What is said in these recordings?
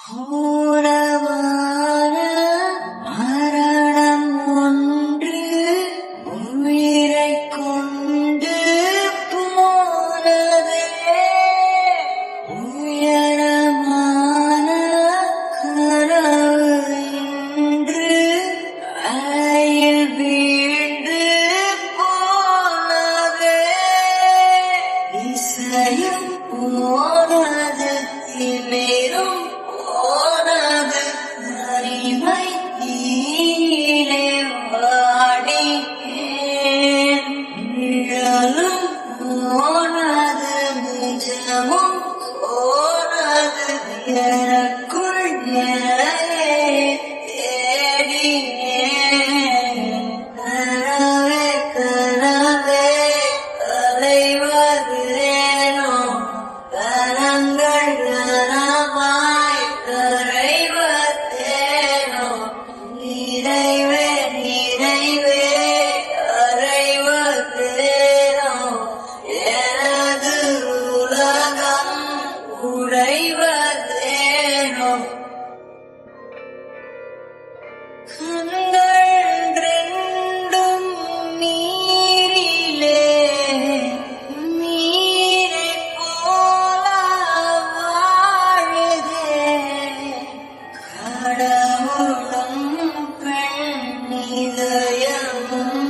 கோரமான மரணம் ஒன்று உயிரைக் கொண்டு போனதே. உயரமான கனவு இன்று அறையில் வீழ்ந்து போனதே. இசையும் போனது, திமிரும் போனது, தனிமை கீழே வாடினேன். நிழலும் போனது, நிஜமும் போனது, எனக்குள் என்னையே தேடினேன். கனவே கனவே கலைவதேனோ, கனங்கள் கனமாய் கரைவதேனோ, நிறைவே நிறைவே கரைவதேனோ, எனது உலகம் உறைவதேனோ. கண்கள் ரெண்டும் நீரிலே, நீரைப் போல வாழுதே. கடவுளும் பெண் இதயமும்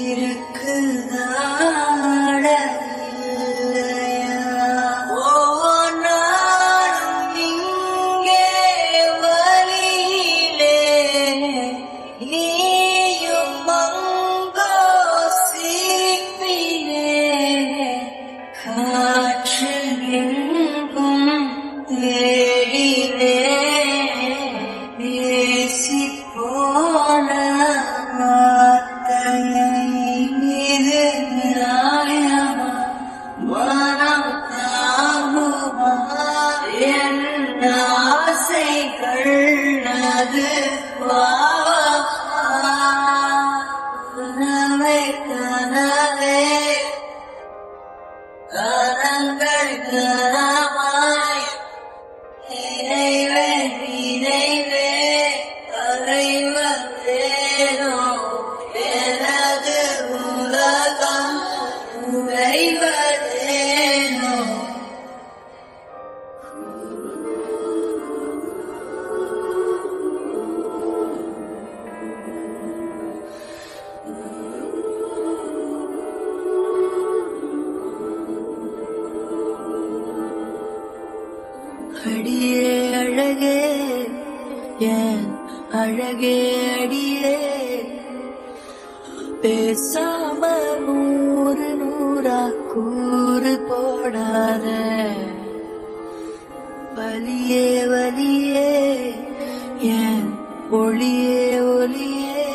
இருக்குதா இல்லையா? ஒவ்வொரு நாளும் இங்கே வழியிலே, நீயும் அங்கோ சிரிப்பிலே. காற்றில் எங்கும் தேடினே, பேசிப் போன வார்த்தையை இது நியாயமா? மனம் தாங்குமா என் ஆசைகள்? அது பாவமா? கனவே கனவே கனங்கள் கனமாய், நிறைவே நிறைவே கரைவதேனோ, எனது உலகம் உறைவதேனோ. அடியே அழகே என் அழகே அடியே, பேசாம நூறு நூறா கூறு போடாத. வலியே வலியே என் ஒளியே ஒளியே,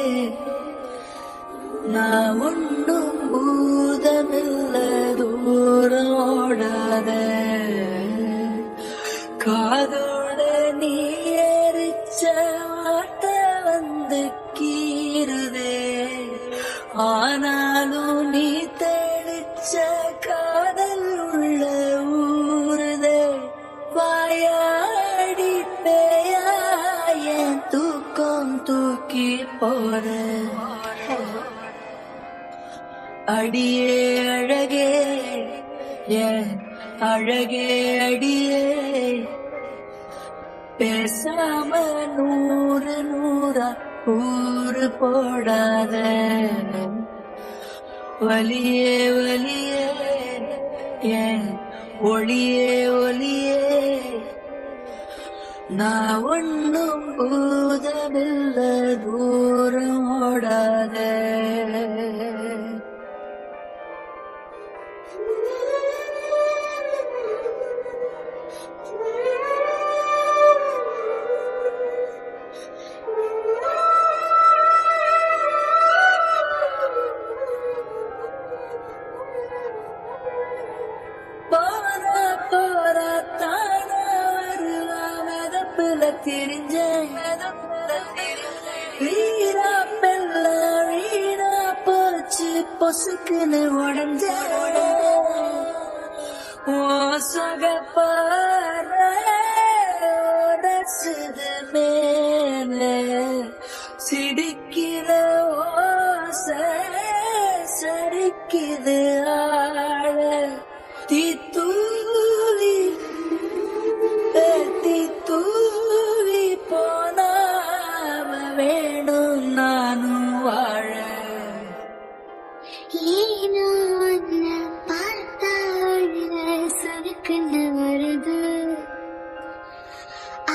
நான் ஒன்றும் பூதமில்ல தூரம் ஓடாத. காதோட நீ எரிச்ச வார்த்தை வந்து கீறுதே, ஆனாலும் நீ தெளிச்ச காதல் உள்ள ஊறுதே. வாயாடி பேயா என் தூக்கம் தூக்கி போற. அடியே அழகே என் அழகே அடியே, பேசாம நூறு நூறா கூறு போடாத. வலியே வலியே என் ஒளியே ஒளியே, நான் ஒன்றும் பூதமில்ல தூரம் ஓடாத. போறா போறா தானா வருவா, மெதப்புல திரிஞ்ச வீரா பெல்ல வீணா போச்சு, பொசுக்குன்னு உடஞ்ச. ஓ சொகப்பார அழைக்குது ஆழ தீத்தூவி தீத்தூவி போனாம வேணும் நானும் வாழ. ஏனோ உன்னை பார்த்தா சறுக்குன்னு வருது,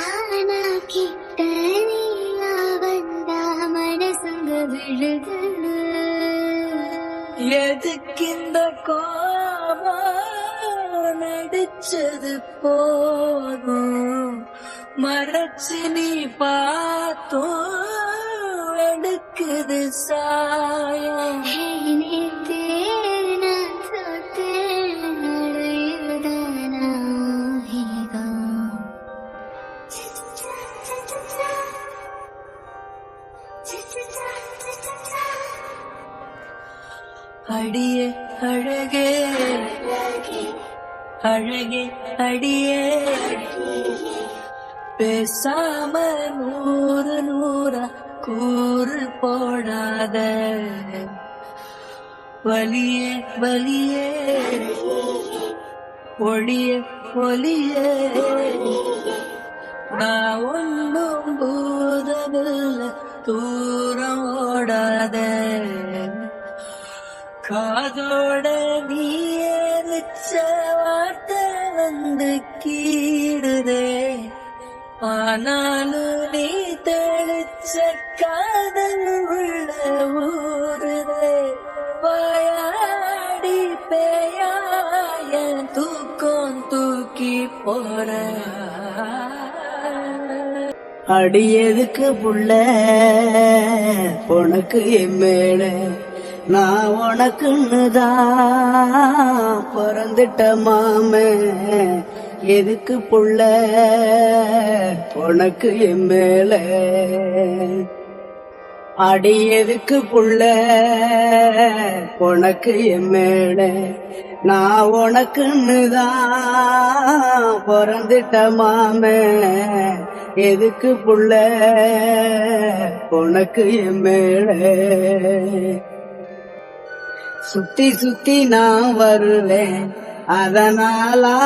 ஆனா கிட்ட நீயா வந்தா மனசுங்க விழுது. எதுக்கு இந்த கோபம் நடிச்சது போதும், மறைச்சு நீ பார்த்தோம் எடுக்குது சாயம். நேத்தே நான் தோத்தேன், நடையுதானா ஏகம். அடியே அழகே அழகே அடியே, பேசாம நூறு நூறா கூறு போடாத. வலியே வலியே ஒளியே ஒளியே, நான் ஒன்னும் பூதமில்ல தூரம் ஓடாத. காதோட நீ ஏறிச்ச வார்த்தை வந்து கீடுதே, ஆனாலும் நீ தெளிச்ச காதல் உள்ள ஊருதே. வாயாடி பேயாய தூக்கம் தூக்கி போற. அடியதுக்கு புள்ள உனக்கு என் மேல, நான் உனக்குன்னுதான் பிறந்துட்ட மாமே. எதுக்கு புள்ள உனக்கு என் மேல, அடி எதுக்கு புள்ள உனக்கு என் மேல, நான் உனக்குன்னுதான் பிறந்துட்ட மாமே. எதுக்கு புள்ள உனக்கு என் மேல. சுத்தி சுத்தி நான் வருவேன், அதனாலா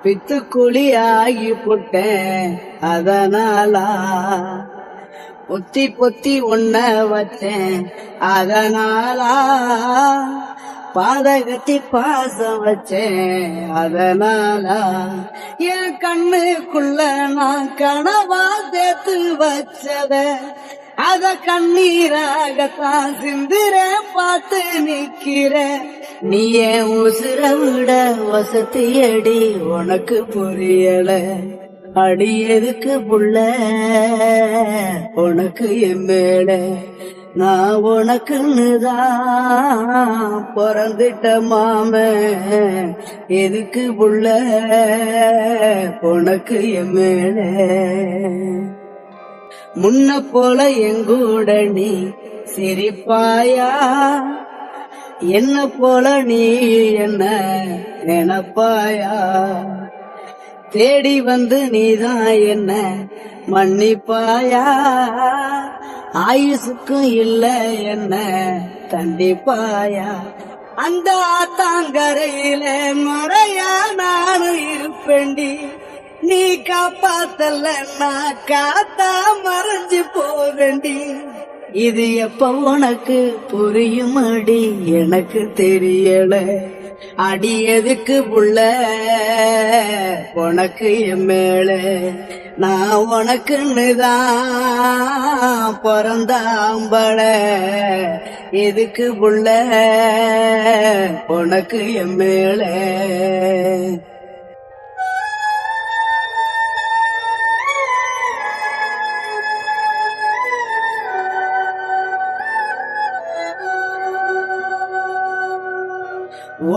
பித்துக்குழி ஆகி புட்டேன், அதனாலா பொத்தி பொத்தி உன்ன வச்சேன், அதனாலா பாதகத்தி பாசம் வச்சேன், அதனாலா என் கண்ணுக்குள்ள நான் கனவா சேர்த்து வச்சத அத கண்ணீராகத்தான் சிந்துற பார்த்து நிக்கிற. நீ ஏன் உசுர விட வசதியடி உனக்கு புரியல. அடி எதுக்கு புள்ள உனக்கு என் மேல, நான் உனக்குன்னுதான் பிறந்துட்ட மாமே. எதுக்கு புள்ள உனக்கு என் மேல. முன்ன போல எங்கூட நீ சிரிப்பாயா, என்ன போல நீ என்ன நினைப்பாயா. தேடி வந்து நீதான் என்ன மன்னிப்பாயா, ஆயுசுக்கும் இல்ல என்ன கண்டிப்பாயா. அந்த ஆத்தாங்கரையில முறையா நானும் இருப்பேண்டி, நீ காப்பாத்தல நான் காத்தா மறைஞ்சு போவேண்டி. இது எப்ப உனக்கு புரியும் அடி எனக்கு தெரியல. அடி எதுக்கு புள்ள உனக்கு என் மேல, நான் உனக்குன்னுதான் பிறந்தாம்பள. எதுக்கு புள்ள உனக்கு என் மேல.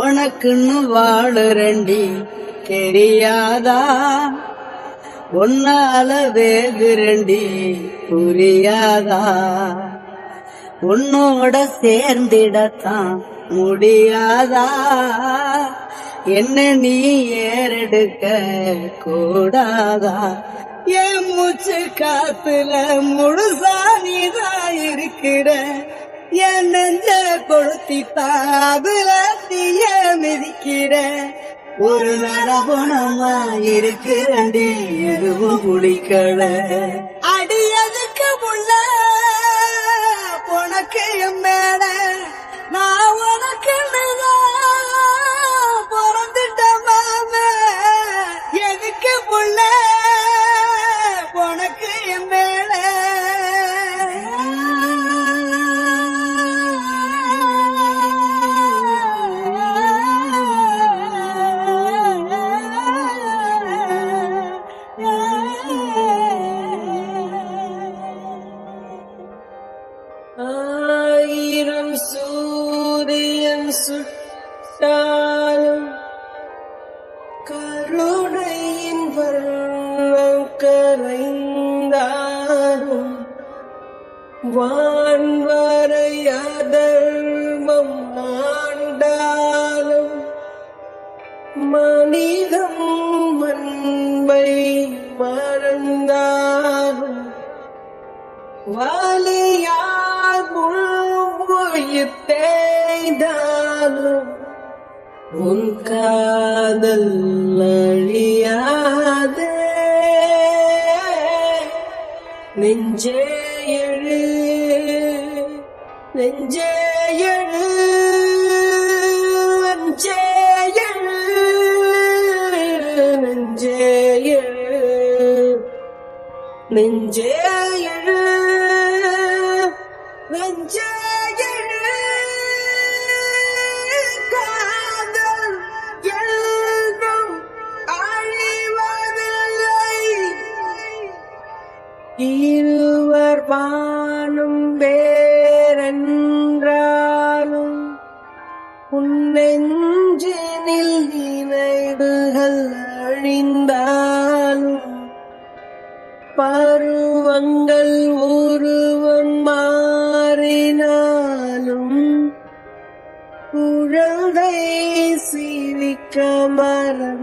உனக்குன்னு வாழுறண்டி தெரியாதா, உன்னால வேகுரண்டி புரியாதா. உன்னோட சேர்ந்திடத்தான் முடியாதா, என்ன நீ ஏறெடுக்க கூடாதா. என் மூச்சு காத்துல முழுசா நீதான் இருக்கிற, என் நெஞ்ச கொளுத்தி தாபுல தீய மிதிக்கிற ஒரு நடபணமா இருக்கிறண்டி எதுவும் குடிக்கல அடியதுக்கு முள்ள உனக்கு என் மேல நான் உனக்கு பிறந்துட்ட மாம எதுக்கு புள்ள உனக்கு என் மேல ஆயிரம் சூரியன் சுட்டாலும் கருணையின் வர்ணம் கரைந்தாலும் வான்வரை அதர்மம் ஆண்டாலும் மனிதம் மண்பை மறந்தாலும் வாலியால் உயிர் தேய்ந்தாலும் உன் காதல் அழியாதே நெஞ்சே எழு நெஞ்சே எழு நெஞ்சே எழு நெஞ்சே எழு நெஞ்சே எழு நெஞ்சே எழு காதல் என்றும் அழிவதில்லை இருவர் வானும் வேறென்றாலும் உன் நெஞ்சினில் நினைவுகள் அழிந்தாலும் பருவங்கள் உருவம் மாறினாலும் குழந்தை சிரிக்க மறந்தாலும்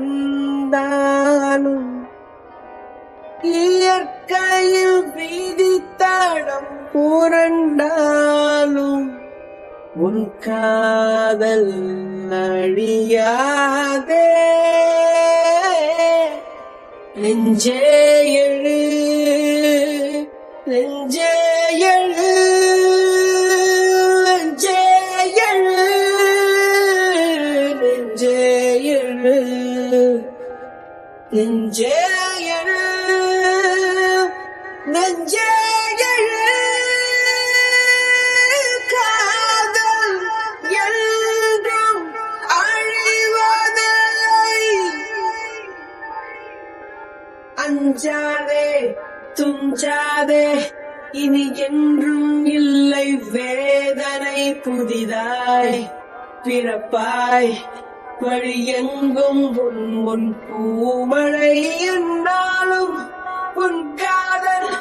இயற்கையில் விதித்தடம் புரண்டாலும் உன் காதல் அழியாதே நெஞ்சே எழு நெஞ்சே எழு நெஞ்சே எழு நெஞ்சே எழு நெஞ்சே எழு நெஞ்சே எழு காதல் என்றும் அழிவதில்லை அஞ்சாதே துஞ்சாதே இனி என்றும் இல்லை வேதனை புதிதாய் பிறப்பாய் வழியெங்கும் உன் பூமழை என்றாலும் உன் காதல்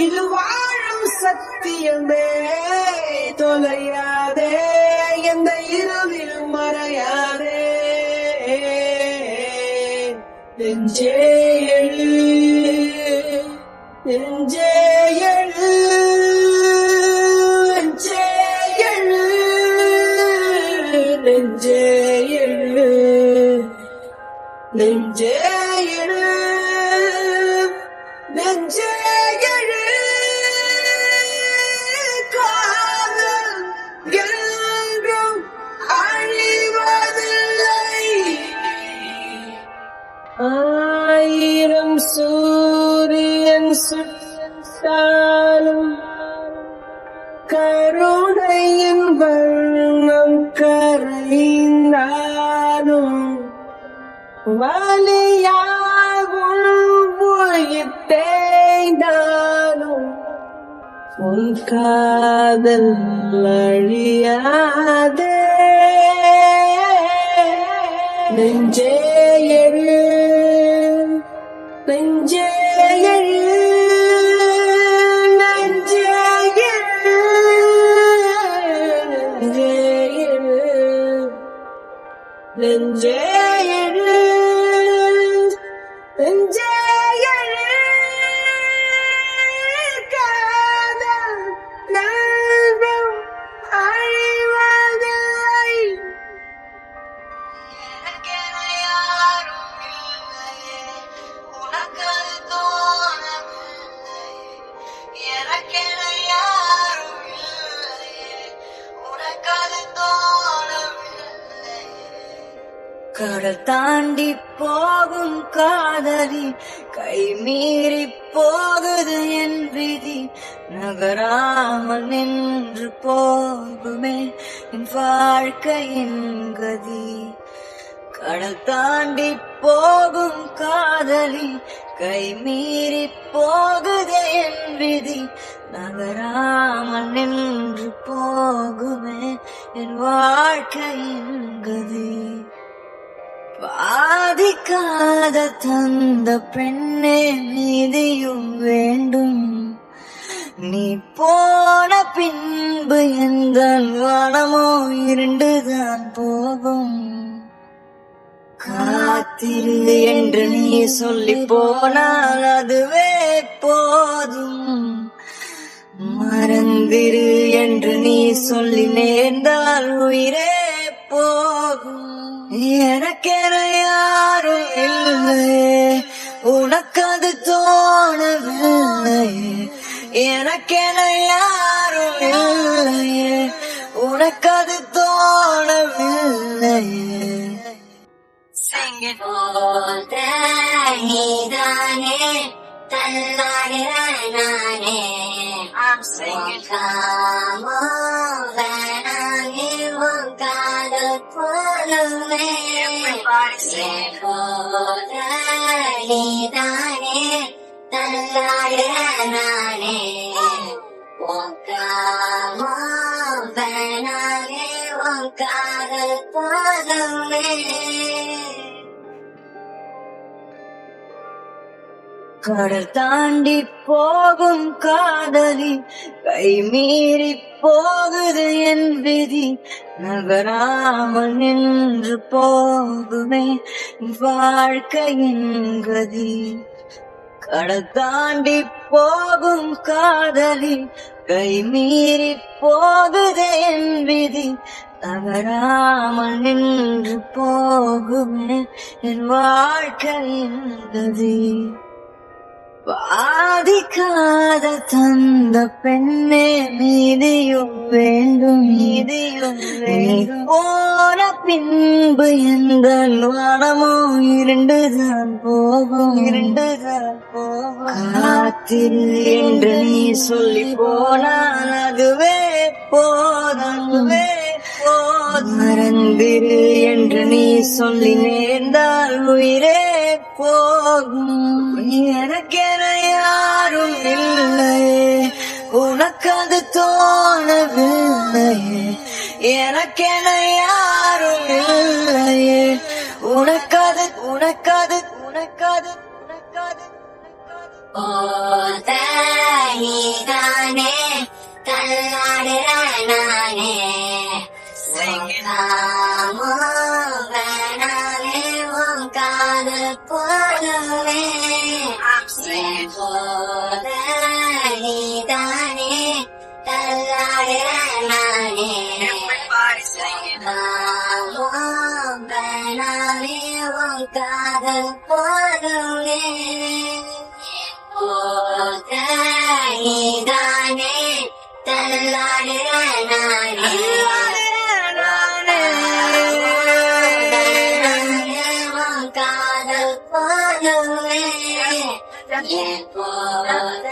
இது வாழும் சத்தியமே தொலையாதே எந்த இருளில் மறையாதே நெஞ்சே எழு நெஞ்சே எழு நெஞ்சே எழு நெஞ்சே எழு நெஞ்சே எழு நெஞ்சே எழு காதல் என்றும் அழிவதில்லை ஆயிரம் சூரியன் சுட்டாலும் கருணையின் வண்ணம் கரைந்தாலும் வலியாகும் உயிர் தேய்ந்தாலும் உன் காதல் அழியாதே நெஞ்சே எழு நெஞ்சே எழு நெஞ்சே எழு நெஞ்சே எழு நெஞ்சே எழு நெஞ்சே எழு காதல் என்றும் கடல் தாண்டி போகும் காதலி கை மீறி போகுது என் விதி நகராமல் நின்று போகுமே என் வாழ்க்கையின் கதி கடல் தாண்டி போகும் காதலி கை மீறி போகுது என் விதி நகராமல் நின்று போகுமே என் வாழ்க்கையின் கதி பாதிக்காத தந்த பெண்ணே மீதியும் வேண்டும் நீ போன பின்பு எந்த மனமோ இருண்டுதான் போகும் காத்திரு என்று நீ சொல்லி போனால் அதுவே போதும் மறந்திரு என்று நீ சொல்லி நேர்ந்தால் உயிரே போகும் எனக்கென யாரும் இல்லையே உனக்கு அது தோணவில்லையே எனக்கென யாரும் இல்லையே உனக்கு அது தோணவில்லையே போத நீதானே தன்னாடிற நானே வேணானே உன் காதல் போலுமே போத நீதானே தன்னாடிற நானே வேணானே உன் காதல் போலுமே கடல் தாண்டி போகும் காதலி கை மீறி போகுது என் விதி நகராமல் நின்று போகுமே வாழ்க்கையின் கதி கடல் தாண்டி போகும் காதலி கை மீறி போகுது என் விதி நகராமல் நின்று போகுமே என் வாழ்க்கையின் கதி பாதிக்காத தந்த பெண்ணே மீதியும் வேண்டும் மீதியும் போன பின்பு எந்த மனமோ இருண்டுதான் போகும் காத்திரு என்று நீ சொல்லி போனால் அதுவே போதுமே மறந்திரு என்று நீ சொல்லி நேர்ந்தால் உயிரே போகும் எனக்கென யாரும் இல்லையே உனக்கு அது தோணவில்லையே எனக்கென யாரும் இல்லையே உனக்கது போத நீதானே தன்னாடிற நானே வேணானே உன் காதல் போலுமே போத நீதானே தன்னாடிற நானே வேணானே உன் காதல் போலுமே போத நீதானே தன்னாடிற நானே காதல் போலுமே போத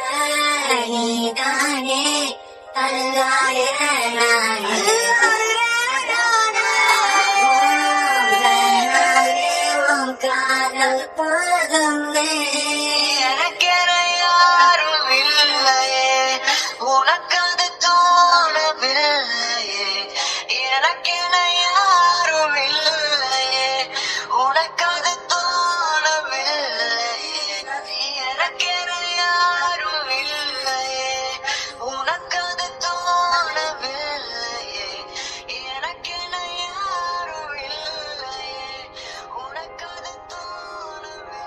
நீதானே தன்னாடிற நானே காதல் போலுமே எனக்கென யாரும் இல்லையே உனக்கு அது தோணவில்லையே எனக்கென யாரும் இல்லையே உனக்கு அது தோணவில்லையே எனக்கென யாரும் இல்லையே உனக்கு அது தோணவில்லையே எனக்கென யாரும் இல்லையே உனக்கு அது தோணவில்லை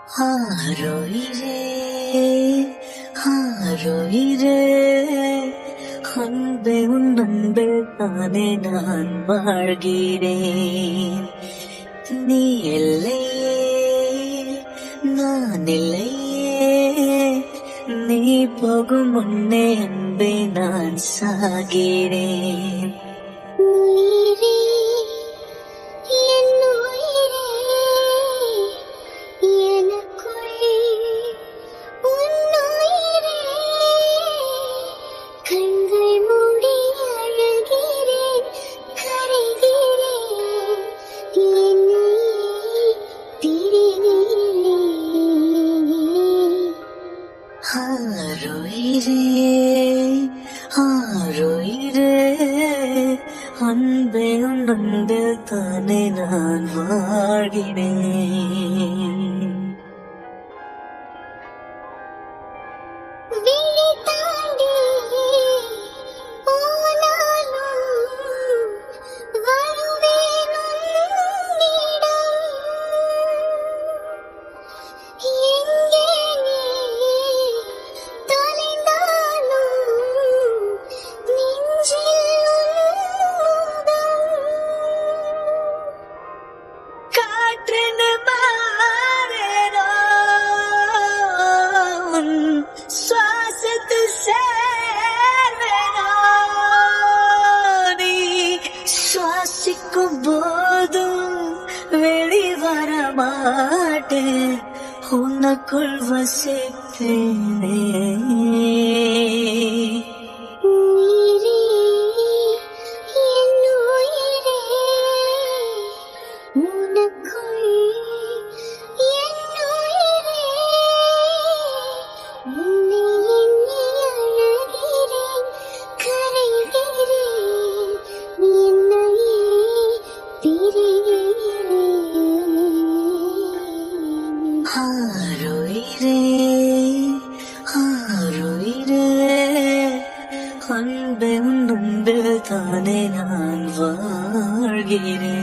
ஆரோயிரே ஆரோயிரே அன்பே உன் அன்பே தானே நான் வாழ்கிறேன். நீ இல்லையே நான் இல்லையே, நீ போகும் முன்னே அன்பே நான் சாகிறேன். உயிரே என் உயிரே எனக்குள் உன்னுயிரே கண்கள் மூடி அழுகிறேன் கரைகிறேன் என்னை பிரிகிறேன். ஆரோயிரே ஆரோயிரே அன்பே உன் அன்பில் தானே நான் வாழ்கிறேன். விழி தாண்டி போனாலும் வருவேன் உன்னிடம். எங்கே நீ தொலைந்தாலும் நெஞ்சில் உன்முகம். காற்றின் மாறேனோ உன் சுவாசத்தில் சேர்வேனோ, நீ சுவாசிக்கும் போதும் வெளிவர மாட்டேன், உனக்குள் வசிப்பேனே. உயிரே என் உயிரே உனக்குள் என் உயிரே உன்னை எண்ணி அழகிறேன் கரைகிறேன் என்னையே பிரிகிறேன். ஆரோயிரே ஆரோயிரே அன்பே உன் அன்பில் தானே நான் வாழ்கிறேன்.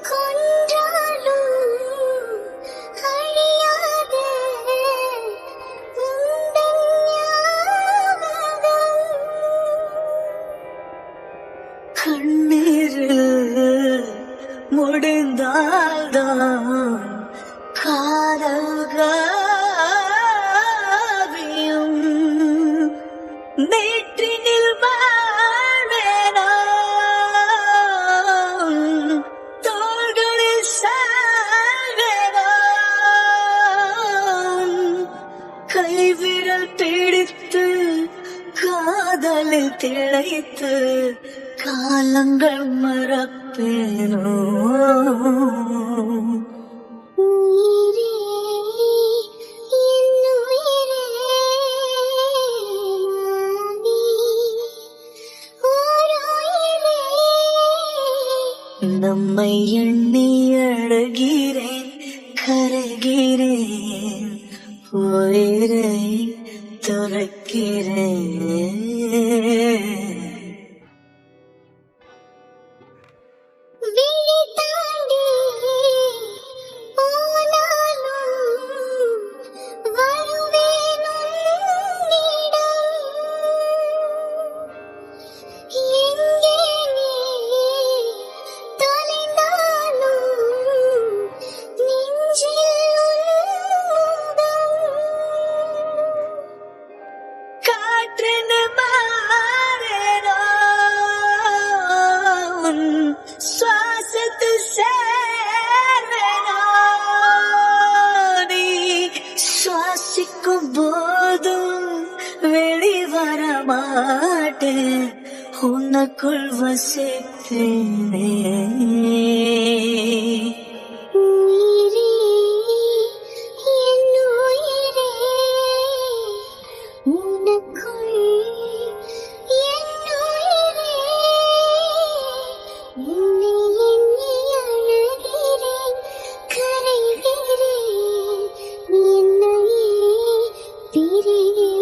கொன்றாலும் அழியாத உந்தன் ஞாபகம். கண்ணீரில் முடிந்தால்தான் காதல் காவியம், நேற்றினில் வாழ்வேனா தோள்களில் சாய்வேனா, கைவிரல் பிடித்து காதலில் திளைத்து காலங்கள் மறப்பேனோ. உயிரே என் உயிரே நீ ஓர் உயிரே. நம்மை எண்ணி அழகிறேன் கரைகிறேன் உயிரை துறக்கிறேன். விழி தாண்டி போனாலும் வருவேன் உன்னிடம். எங்கே நீ தொலைந்தாலும் நெஞ்சில் உன்முகம். உனக்குள் வசித்தேனே. உயிரே என் உயிரே உனக்குள் என் உயிரே உன்னை எண்ணி அழுகிறேன் கரைகிறேன் என்னையே பிரிகிறேன்.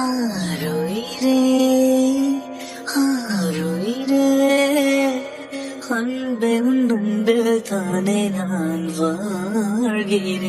ஆருயிரே ஆருயிரே அன்பே உன் அன்பில் தானே நான் வாழ்கிறேன்.